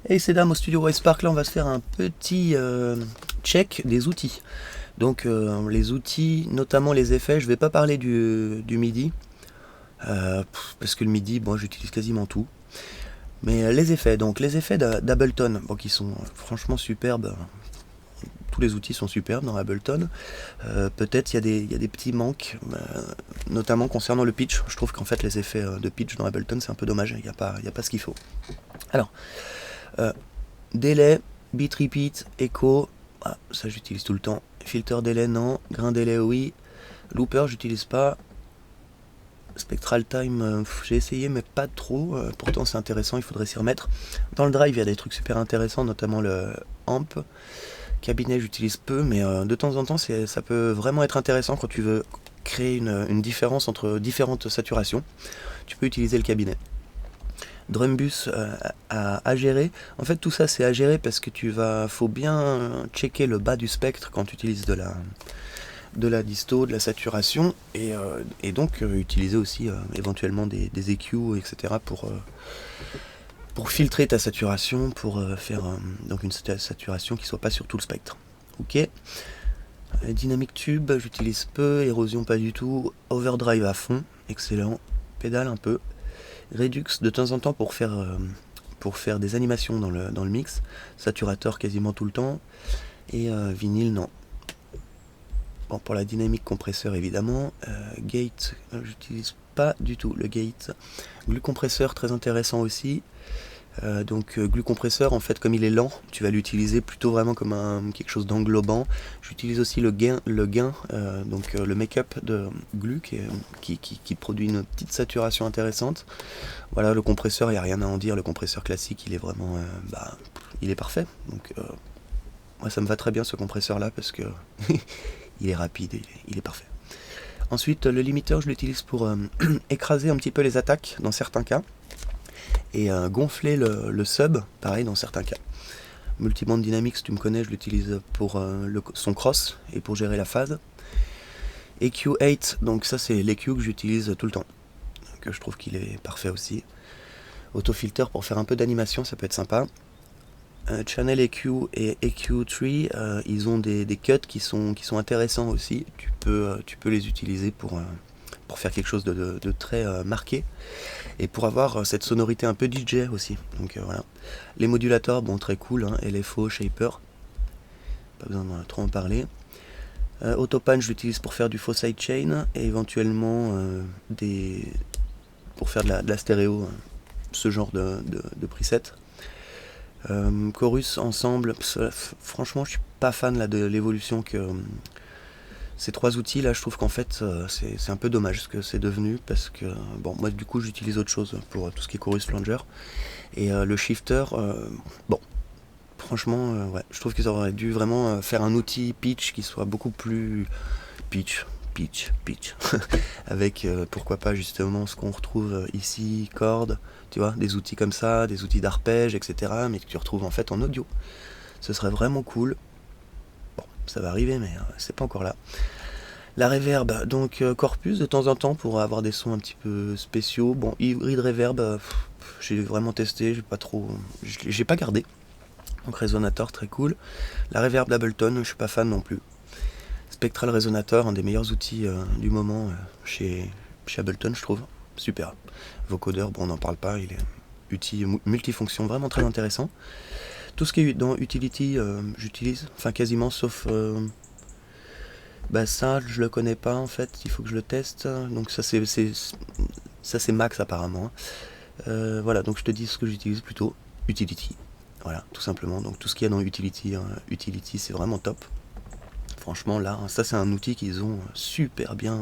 Et c'est dames au studio Wisepark, là on va se faire un petit check des outils. Donc les outils, notamment les effets, je vais pas parler du MIDI, parce que le MIDI, bon j'utilise quasiment tout. Mais les effets, donc les effets d'Ableton, bon, qui sont franchement superbes. Tous les outils sont superbes dans Ableton. Peut-être il y a des petits manques, notamment concernant le pitch. Je trouve qu'en fait les effets de pitch dans Ableton c'est un peu dommage, il y a pas ce qu'il faut. Alors, euh, délai, beat repeat, echo, ça j'utilise tout le temps. Filter délai non, grain délai oui, looper j'utilise pas. Spectral time, j'ai essayé mais pas trop, pourtant c'est intéressant, il faudrait s'y remettre. Dans le drive il y a des trucs super intéressants, notamment le amp. Cabinet j'utilise peu, mais de temps en temps ça peut vraiment être intéressant quand tu veux créer une différence entre différentes saturations. Tu peux utiliser le cabinet. Drumbus à gérer. En fait, tout ça c'est à gérer parce que faut bien checker le bas du spectre quand tu utilises de la disto, de la saturation, et donc utiliser aussi éventuellement des EQ, etc. Pour filtrer ta saturation, pour faire donc une saturation qui soit pas sur tout le spectre. Ok. Dynamic tube, j'utilise peu, érosion pas du tout, overdrive à fond, excellent, pédale un peu. Redux de temps en temps pour faire des animations dans le mix, saturateur quasiment tout le temps, et vinyle non. Bon, pour la dynamique compresseur évidemment, gate j'utilise pas du tout le gate. Glue compresseur très intéressant aussi. Donc glue compresseur en fait comme il est lent, tu vas l'utiliser plutôt vraiment comme quelque chose d'englobant. J'utilise aussi le gain, donc le make-up de glue qui produit une petite saturation intéressante. Voilà, le compresseur, il n'y a rien à en dire, le compresseur classique il est vraiment il est parfait. Donc moi ça me va très bien ce compresseur là parce que il est rapide, il est parfait. Ensuite le limiteur je l'utilise pour écraser un petit peu les attaques dans certains cas. Et gonfler le sub, pareil dans certains cas. Multiband Dynamics, tu me connais, je l'utilise pour son cross et pour gérer la phase. EQ8, donc ça c'est l'EQ que j'utilise tout le temps, que je trouve qu'il est parfait aussi. Autofilter pour faire un peu d'animation, ça peut être sympa. Channel EQ et EQ3, ils ont des cuts qui sont intéressants aussi. Tu peux les utiliser pour faire quelque chose de très marqué et pour avoir cette sonorité un peu DJ aussi. Donc voilà. Les modulateurs, bon très cool, hein, LFO, Shaper, pas besoin de trop en parler. Autopan je l'utilise pour faire du faux sidechain et éventuellement pour faire de la stéréo, ce genre de preset. Chorus ensemble, franchement je suis pas fan là, de l'évolution que ces trois outils là, je trouve qu'en fait c'est un peu dommage ce que c'est devenu parce que bon moi du coup j'utilise autre chose pour tout ce qui est chorus flanger et le shifter bon franchement ouais je trouve qu'ils auraient dû vraiment faire un outil pitch qui soit beaucoup plus pitch avec pourquoi pas justement ce qu'on retrouve ici, cordes, tu vois, des outils comme ça, des outils d'arpège, etc. mais que tu retrouves en fait en audio. Ce serait vraiment cool. Bon, ça va arriver mais c'est pas encore là. La reverb, donc corpus de temps en temps pour avoir des sons un petit peu spéciaux. Bon, hybrid reverb, j'ai vraiment testé, j'ai pas gardé. Donc résonateur très cool. La reverb d'Ableton, je suis pas fan non plus. Spectral Resonator, un des meilleurs outils du moment chez Ableton, je trouve. Super. Vocodeur, bon on n'en parle pas, il est outil multifonction vraiment très intéressant. Tout ce qui est dans Utility, j'utilise, enfin quasiment sauf ça je le connais pas en fait, il faut que je le teste. Donc ça c'est Max apparemment. Voilà, donc je te dis ce que j'utilise plutôt. Utility. Voilà, tout simplement. Donc tout ce qu'il y a dans Utility, Utility c'est vraiment top. Franchement là, ça c'est un outil qu'ils ont super bien.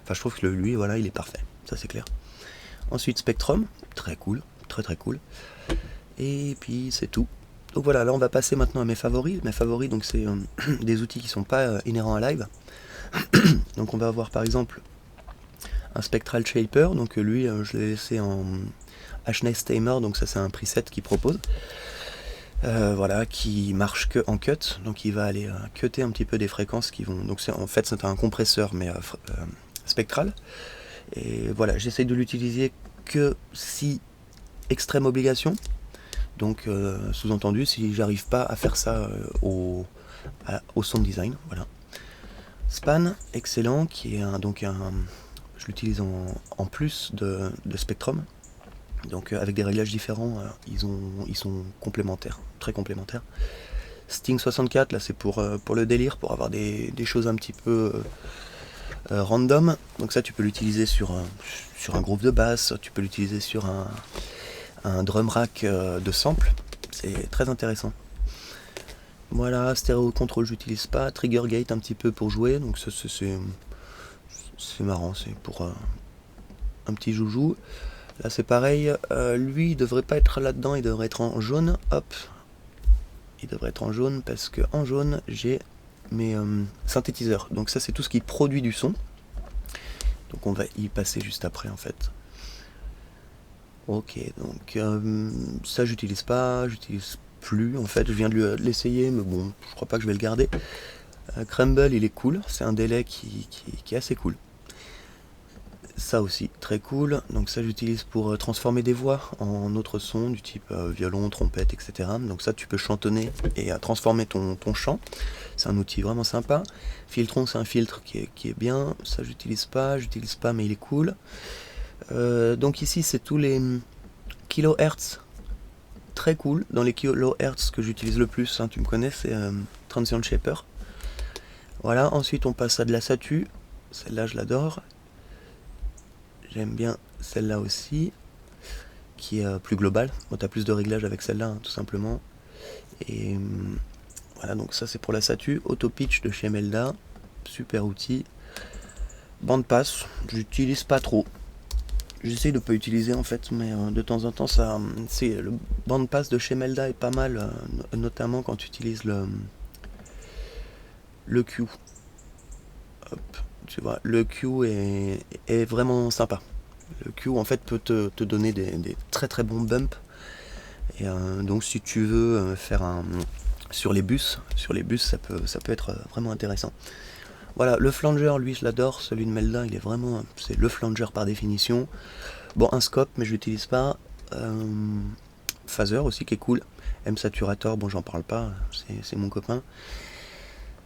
Enfin je trouve que lui voilà il est parfait, ça c'est clair. Ensuite Spectrum, très cool, très très cool. Et puis c'est tout. Donc voilà, là on va passer maintenant à mes favoris. Mes favoris, donc c'est des outils qui sont pas inhérents à live. Donc on va avoir par exemple un Spectral Shaper. Donc lui, je l'ai laissé en Ashness Tamer. Donc ça c'est un preset qu'il propose. Voilà, qui marche que en cut. Donc il va aller cutter un petit peu des fréquences qui vont. Donc en fait c'est un compresseur mais spectral. Et voilà, j'essaye de l'utiliser que si extrême obligation. Donc sous-entendu, si j'arrive pas à faire ça au sound design, voilà. Span, excellent, qui est je l'utilise en plus de Spectrum. Donc avec des réglages différents, ils sont complémentaires, très complémentaires. Sting 64, là c'est pour le délire, pour avoir des choses un petit peu random. Donc ça tu peux l'utiliser sur un groove de basse, tu peux l'utiliser sur un drum rack de sample. C'est très intéressant. Voilà, stéréo control j'utilise pas, trigger gate un petit peu pour jouer, donc ça c'est marrant, c'est pour un petit joujou. Là c'est pareil, lui il devrait pas être là-dedans, il devrait être en jaune, hop. Il devrait être en jaune parce que en jaune j'ai mes synthétiseurs. Donc ça c'est tout ce qui produit du son. Donc on va y passer juste après en fait. Ok, donc ça j'utilise pas, j'utilise plus en fait, je viens de l'essayer mais bon, je crois pas que je vais le garder. Crumble il est cool, c'est un délai qui est assez cool. Ça aussi, très cool. Donc ça j'utilise pour transformer des voix en autres sons du type violon, trompette, etc. Donc ça tu peux chantonner et transformer ton chant. C'est un outil vraiment sympa. Filtron, c'est un filtre qui est bien. Ça j'utilise pas mais il est cool. Donc ici c'est tous les kilohertz. Très cool. Dans les kilohertz que j'utilise le plus, hein, tu me connais, c'est Transient Shaper. Voilà, ensuite on passe à de la Satu. Celle-là je l'adore. J'aime bien celle-là aussi, qui est plus globale. Bon, tu as plus de réglages avec celle-là, hein, tout simplement. Et voilà, donc ça c'est pour la Satu. Auto Pitch de chez Melda, super outil. Bande passe, j'utilise pas trop. J'essaye de pas utiliser en fait, mais de temps en temps, le bande passe de chez Melda est pas mal, notamment quand tu utilises le Q. Hop. Tu vois, le Q est vraiment sympa. Le Q en fait peut te donner des très très bons bumps. Et donc si tu veux faire sur les bus ça peut être vraiment intéressant. Voilà, le flanger lui je l'adore, celui de Melda c'est le flanger par définition. Bon, un scope mais je l'utilise pas. Phaser aussi qui est cool. M Saturator, bon j'en parle pas, c'est mon copain.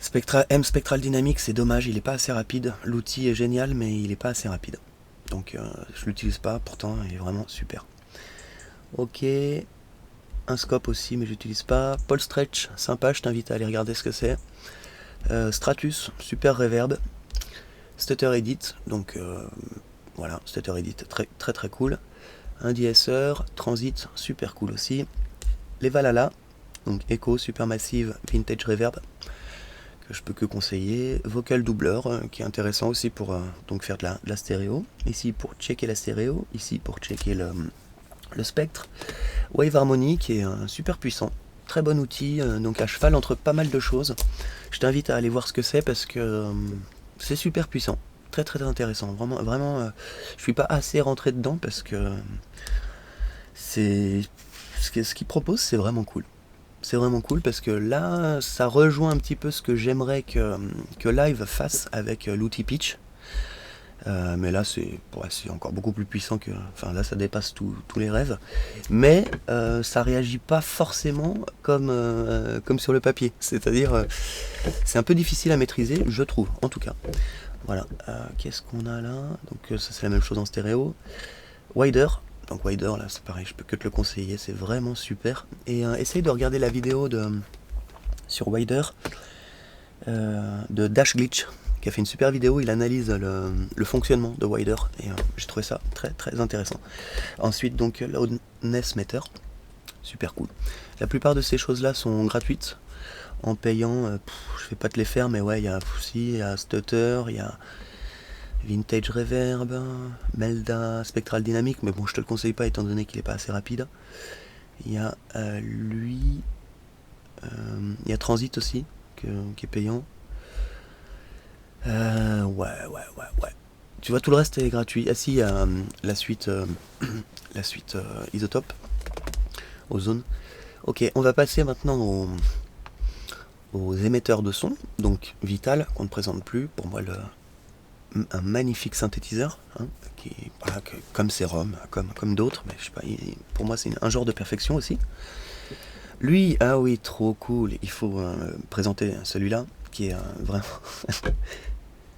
Spectral Dynamics, c'est dommage, il est pas assez rapide. L'outil est génial, mais il est pas assez rapide. Donc je l'utilise pas, pourtant il est vraiment super. Ok, un scope aussi, mais j'utilise pas. Paul Stretch, sympa, je t'invite à aller regarder ce que c'est. Stratus, super reverb. Stutter Edit, donc voilà, Stutter Edit, très très très cool. Un DSR, Transit, super cool aussi. Les Valhalla, donc Echo, Supermassive, Vintage Reverb, que je peux que conseiller. Vocal doubleur, qui est intéressant aussi pour donc faire de la stéréo. Ici pour checker la stéréo, ici pour checker le spectre. Wave Harmony, qui est super puissant. Très bon outil, donc à cheval entre pas mal de choses. Je t'invite à aller voir ce que c'est parce que c'est super puissant. Très très intéressant. Vraiment, je suis pas assez rentré dedans parce que ce qu'il propose, c'est vraiment cool. C'est vraiment cool parce que là, ça rejoint un petit peu ce que j'aimerais que Live fasse avec l'outil Pitch. Mais là, c'est encore beaucoup plus puissant que. Enfin, là, ça dépasse tous les rêves. Mais ça réagit pas forcément comme sur le papier. C'est-à-dire, c'est un peu difficile à maîtriser, je trouve, en tout cas. Voilà. Qu'est-ce qu'on a là? Donc, ça, c'est la même chose en stéréo. Wider. Donc Wider, là c'est pareil, je peux que te le conseiller, c'est vraiment super. Et essaye de regarder la vidéo sur Wider de Dash Glitch, qui a fait une super vidéo, il analyse le fonctionnement de Wider, et j'ai trouvé ça très très intéressant. Ensuite donc Loudness Meter, super cool. La plupart de ces choses là sont gratuites, en payant, je vais pas te les faire, mais ouais, il y a Pussy, il y a Stutter, il y a Vintage Reverb, Melda, Spectral Dynamic, mais bon, je te le conseille pas étant donné qu'il est pas assez rapide. Il y a lui, il y a Transit aussi, qui est payant. Ouais. Tu vois, tout le reste est gratuit. Ah si, il y a la suite Isotope, Ozone. Ok, on va passer maintenant aux émetteurs de son. Donc Vital, qu'on ne présente plus, pour moi un magnifique synthétiseur, hein, voilà, comme Serum, comme d'autres, mais je sais pas, pour moi c'est un genre de perfection aussi. Lui, ah oui, trop cool. Il faut présenter celui-là, qui est vraiment...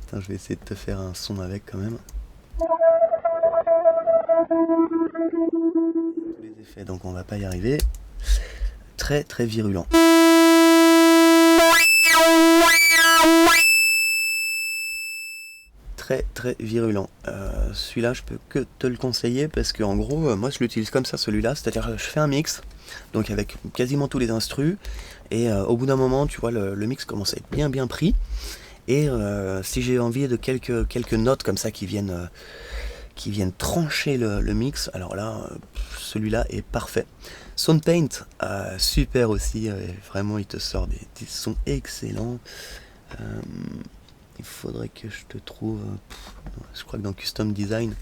Attends, je vais essayer de te faire un son avec quand même. Tous les effets, donc on va pas y arriver. Très très virulent. Très très virulent. Celui-là, je peux que te le conseiller parce que en gros, moi je l'utilise comme ça, celui-là. C'est-à-dire, je fais un mix, donc avec quasiment tous les instrus, et au bout d'un moment, tu vois, le mix commence à être bien bien pris. Et si j'ai envie de quelques notes comme ça qui viennent trancher le mix, alors là, celui-là est parfait. Soundpaint, super aussi, vraiment il te sort des sons excellents. Il faudrait que je te trouve, je crois que dans Custom Design,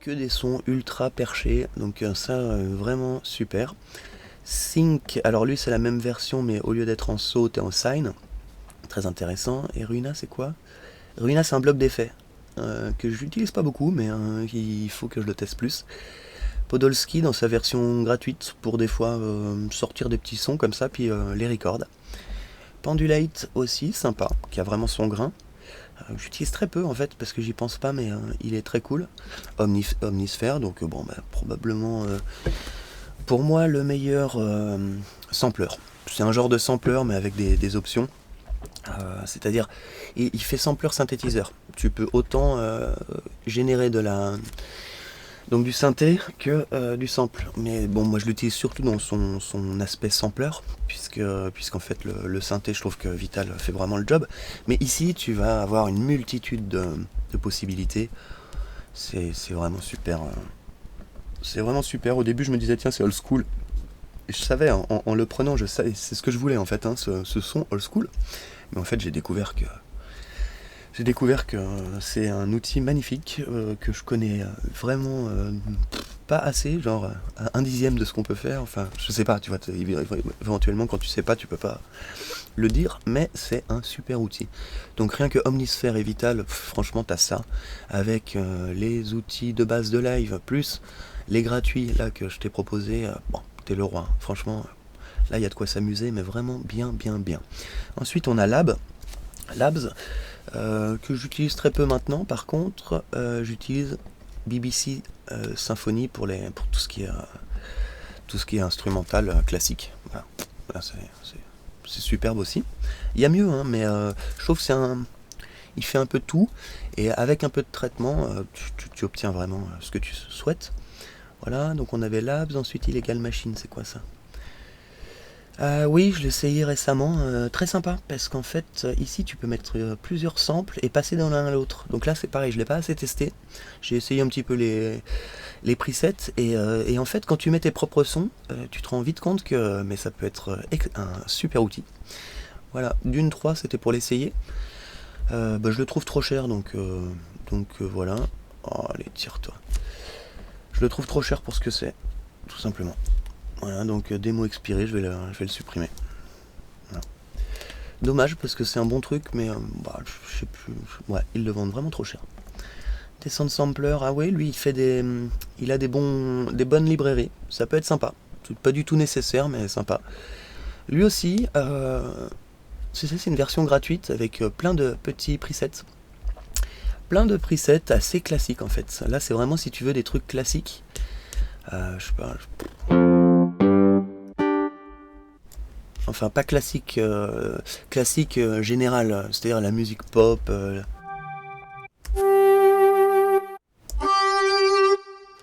que des sons ultra perchés, donc ça vraiment super. Sync, alors lui c'est la même version mais au lieu d'être en saut t'es en sine, très intéressant. Et Ruina c'est quoi? Ruina c'est un bloc d'effets que j'utilise pas beaucoup mais il faut que je le teste plus. Podolsky dans sa version gratuite pour des fois sortir des petits sons comme ça puis les record. Pendulate aussi sympa, qui a vraiment son grain. J'utilise très peu en fait parce que j'y pense pas mais il est très cool. Omnisphere, donc bon bah, probablement pour moi le meilleur sampler. C'est un genre de sampler mais avec des options. C'est-à-dire il fait sampler synthétiseur. Tu peux autant générer donc du synthé que du sample. Mais bon, moi je l'utilise surtout dans son aspect sampler, puisqu'en fait le synthé, je trouve que Vital fait vraiment le job. Mais ici, tu vas avoir une multitude de possibilités. C'est vraiment super. C'est vraiment super. Au début, je me disais, tiens, c'est old school. Et je savais, en le prenant, je savais, c'est ce que je voulais en fait, hein, ce son old school. Mais en fait, j'ai découvert que c'est un outil magnifique que je connais vraiment pas assez, genre un dixième de ce qu'on peut faire. Enfin, je sais pas, tu vois, éventuellement quand tu sais pas, tu peux pas le dire, mais c'est un super outil. Donc rien que Omnisphere et Vital, franchement, t'as ça avec les outils de base de live plus les gratuits là que je t'ai proposé. Bon, t'es le roi. Franchement, là il y a de quoi s'amuser, mais vraiment bien, bien, bien. Ensuite, on a Labs. Que j'utilise très peu maintenant. Par contre, j'utilise BBC Symfony pour tout ce qui est instrumental classique. Voilà. Voilà, c'est superbe aussi. Il y a mieux, hein, mais je trouve que il fait un peu tout et avec un peu de traitement, tu obtiens vraiment ce que tu souhaites. Voilà, donc on avait Labs, ensuite Illegal Machine, c'est quoi ça? Oui, je l'ai essayé récemment, très sympa, parce qu'en fait, ici tu peux mettre plusieurs samples et passer d'un l'un à l'autre. Donc là c'est pareil, je l'ai pas assez testé. J'ai essayé un petit peu les presets, et en fait quand tu mets tes propres sons, tu te rends vite compte que mais ça peut être un super outil. Voilà, Dune 3 c'était pour l'essayer. Bah, je le trouve trop cher, donc voilà. Oh, allez, tire-toi. Je le trouve trop cher pour ce que c'est, tout simplement. Voilà, donc démo expiré, je vais le supprimer. Voilà. Dommage parce que c'est un bon truc, mais bah, je sais plus. Ouais, ils le vendent vraiment trop cher. Descent Sampler, ah ouais, lui il a des bonnes librairies. Ça peut être sympa. C'est pas du tout nécessaire, mais sympa. Lui aussi, c'est une version gratuite avec plein de petits presets. Plein de presets assez classiques en fait. Là, c'est vraiment si tu veux des trucs classiques. Je sais pas. Enfin pas classique, classique général, c'est-à-dire la musique pop, pour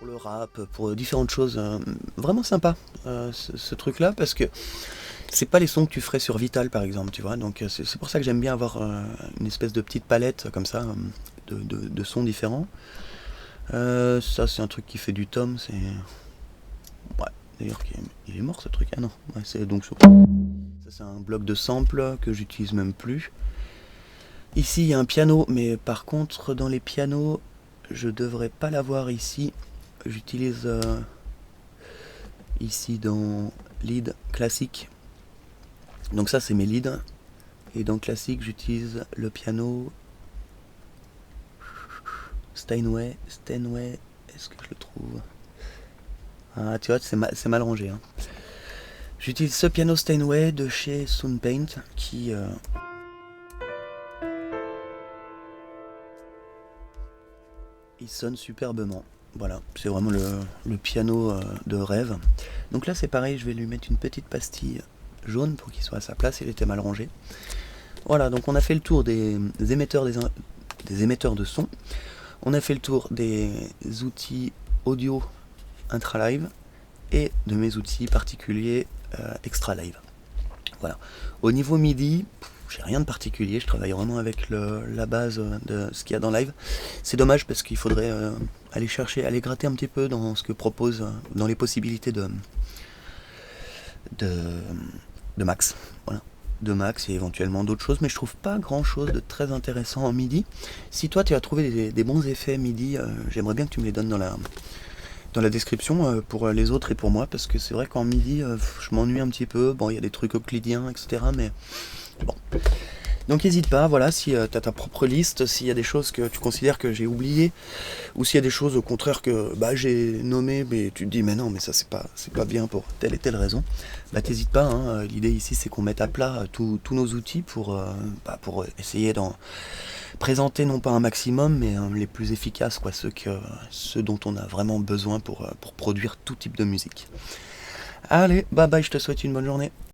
le rap, pour différentes choses, vraiment sympa ce truc-là parce que c'est pas les sons que tu ferais sur Vital par exemple, tu vois, donc c'est pour ça que j'aime bien avoir une espèce de petite palette comme ça de sons différents. Ça c'est un truc qui fait du tom, c'est... Ouais, d'ailleurs il est mort ce truc, ah non, ouais, c'est donc ça c'est un bloc de sample que j'utilise même plus. Ici il y a un piano, mais par contre dans les pianos je devrais pas l'avoir ici. J'utilise ici dans lead classique. Donc ça c'est mes leads. Et dans classique j'utilise le piano Steinway, est-ce que je le trouve? Ah, tu vois, c'est mal rangé, hein. J'utilise ce piano Steinway de chez Soundpaint qui il sonne superbement. Voilà, c'est vraiment le piano de rêve. Donc là c'est pareil, je vais lui mettre une petite pastille jaune pour qu'il soit à sa place, il était mal rangé. Voilà, donc on a fait le tour des émetteurs de son. On a fait le tour des outils audio intra-live et de mes outils particuliers extra-live. Voilà. Au niveau MIDI, j'ai rien de particulier, je travaille vraiment avec la base de ce qu'il y a dans live. C'est dommage parce qu'il faudrait aller chercher, aller gratter un petit peu dans ce que propose, dans les possibilités de, de Max. Voilà. De Max et éventuellement d'autres choses, mais je trouve pas grand chose de très intéressant en MIDI. Si toi tu as trouvé des bons effets MIDI, j'aimerais bien que tu me les donnes dans la description pour les autres et pour moi, parce que c'est vrai qu'en MIDI je m'ennuie un petit peu. Bon, il y a des trucs euclidiens, etc. Mais bon. Donc n'hésite pas, voilà, si tu as ta propre liste, s'il y a des choses que tu considères que j'ai oubliées, ou s'il y a des choses au contraire que j'ai nommées, mais tu te dis mais non, mais ça c'est pas bien pour telle et telle raison, t'hésites pas, hein. L'idée ici c'est qu'on mette à plat tous nos outils pour essayer d'en présenter non pas un maximum, mais les plus efficaces, quoi, ceux dont on a vraiment besoin pour produire tout type de musique. Allez, bye bye, je te souhaite une bonne journée.